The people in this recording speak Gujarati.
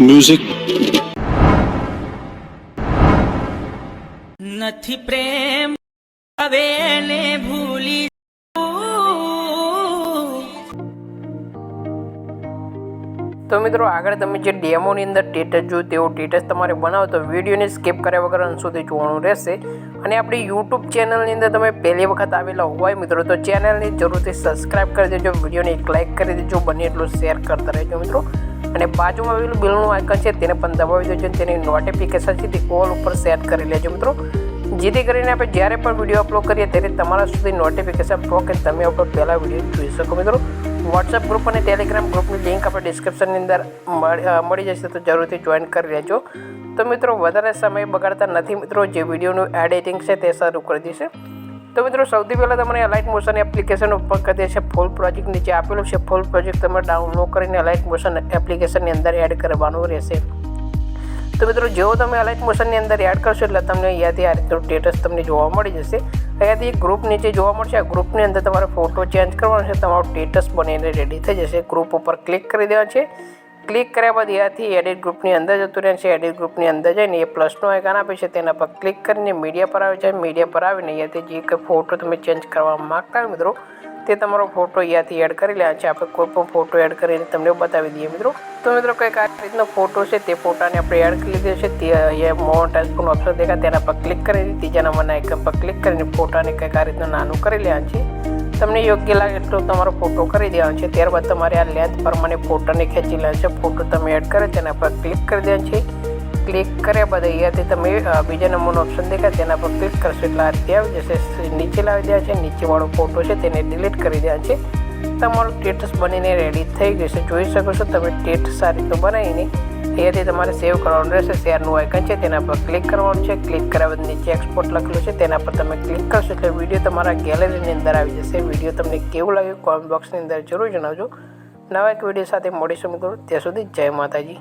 म्यूजिक નથી પ્રેમ હવે ને ભૂલી તો મિત્રો આગળ તમે જે ડેમોની અંદર ટેટસ જોયું તેવો ટેટસ તમારે બનાવો તો વિડીયોને સ્કીપ કર્યા વગર અંત સુધી જોવાનું રહેશે। અને આપણી યુટ્યુબ ચેનલની અંદર તમે પહેલી વખત આવેલા હોય મિત્રો તો ચેનલને જરૂરથી સબસ્ક્રાઈબ કરી દેજો, વિડીયોને એક લાઇક કરી દેજો, બને એટલું શેર કરતા રહેજો મિત્રો। અને બાજુમાં આવેલું બેલનું આઇકન છે તેને પણ દબાવી દેજો, તેની નોટિફિકેશન છે તે ઓલ ઉપર સેટ કરી લેજો મિત્રો, જેથી કરીને આપણે જ્યારે પણ વિડીયો અપલોડ કરીએ ત્યારે તમારા સુધી નોટિફિકેશન પહોંચે તમે અપલોડ પહેલાં વિડીયો જોઈ શકો મિત્રો। વોટ્સએપ ગ્રુપ અને ટેલિગ્રામ ગ્રુપની લિંક આપણે ડિસ્ક્રિપ્શનની અંદર મળી જશે તો જરૂરથી જોઈન કરી લેજો। તો મિત્રો વધારે સમય બગાડતા નથી મિત્રો, જે વિડીયોનું એડિટિંગ છે તે શરૂ કરી દેશે। તો મિત્રો સૌથી પહેલાં તમારે અલાઇટ મોશન એપ્લિકેશન ઉપર કરી દેશે ફૂલ પ્રોજેક્ટ નીચે આપેલું છે, ફૂલ પ્રોજેક્ટ તમે ડાઉનલોડ કરીને અલાઇટ મોશન એપ્લિકેશનની અંદર એડ કરવાનું રહેશે। તો મિત્રો જેવો તમે અલાઇટ મોશનની અંદર એડ કરશો એટલે તમને અહીંયાથી આ રીતનું સ્ટેટસ તમને જોવા મળી જશે। અહીંયાથી ગ્રુપ નીચે જોવા મળશે, આ ગ્રુપની અંદર તમારે ફોટો ચેન્જ કરવાનો છે, તમારો સ્ટેટસ બનીને રેડી થઈ જશે। ગ્રુપ ઉપર ક્લિક કરી દેવાનું છે, ક્લિક કર્યા બાદ અહીંયાથી એડિટ ગ્રુપની અંદર જતું રહે છે। એડિટ ગ્રુપની અંદર જઈને એ પ્લસનો આઇકન આપે છે તેના પર ક્લિક કરીને મીડિયા પર આવે છે, મીડિયા પર આવીને અહીંયાથી જે કંઈ ફોટો તમે ચેન્જ કરવા માગતા હોય મિત્રો તે તમારો ફોટો અહીંયાથી એડ કરી લેવાનો છે। આપણે કોઈ પણ ફોટો એડ કરીને તમને બતાવી દઈએ મિત્રો। તો મિત્રો કંઈક આ રીતનો ફોટો છે તે ફોટાને આપણે એડ કરી લીધો છે, તે અહીંયા મોનોટાઇઝનો ઓપ્શન દેખાય તેના પર ક્લિક કરીને ત્રીજા નંબરના આઇકન પર ક્લિક કરીને ફોટાને કંઈક આ રીતનું નાનું કરી લેવાનું છે। તમને યોગ્ય લાગે એટલો તમારો ફોટો કરી દેવાનો છે, ત્યારબાદ તમારે આ લેન્થ પ્રમાણે ફોટોને ખેંચી લેવાનો છે। ફોટો તમે એડ કરે તેના પર ક્લિક કરી દેવાનું છે, ક્લિક કર્યા બાદ અહીંયાથી તમે બીજા નંબરનો ઓપ્શન દેખાય તેના પર ક્લિક કરશો એટલે આ રીતે આવી જશે, નીચે લાવી દેવા છે, નીચેવાળો ફોટો છે તેને ડિલીટ કરી દેવાનો છે। તમારું સ્ટેટસ બનીને રેડી થઈ ગયું છે, જોઈ શકો છો તમે સ્ટેટસ આ રીતનું બનાવીને અહીંયાથી તમારે સેવ કરવાનું રહેશે। શેરનું આઇકન છે તેના પર ક્લિક કરવાનું છે, ક્લિક કર્યા બાદ નીચે એક્સપોર્ટ લખેલું છે તેના પર તમે ક્લિક કરશો એટલે વિડીયો તમારા ગેલેરીની અંદર આવી જશે। વિડીયો તમને કેવું લાગ્યું કોમેન્ટ બોક્સની અંદર જરૂર જણાવજો। નવા એક વિડીયો સાથે મળીશું મિત્રો, ત્યાં સુધી જય માતાજી।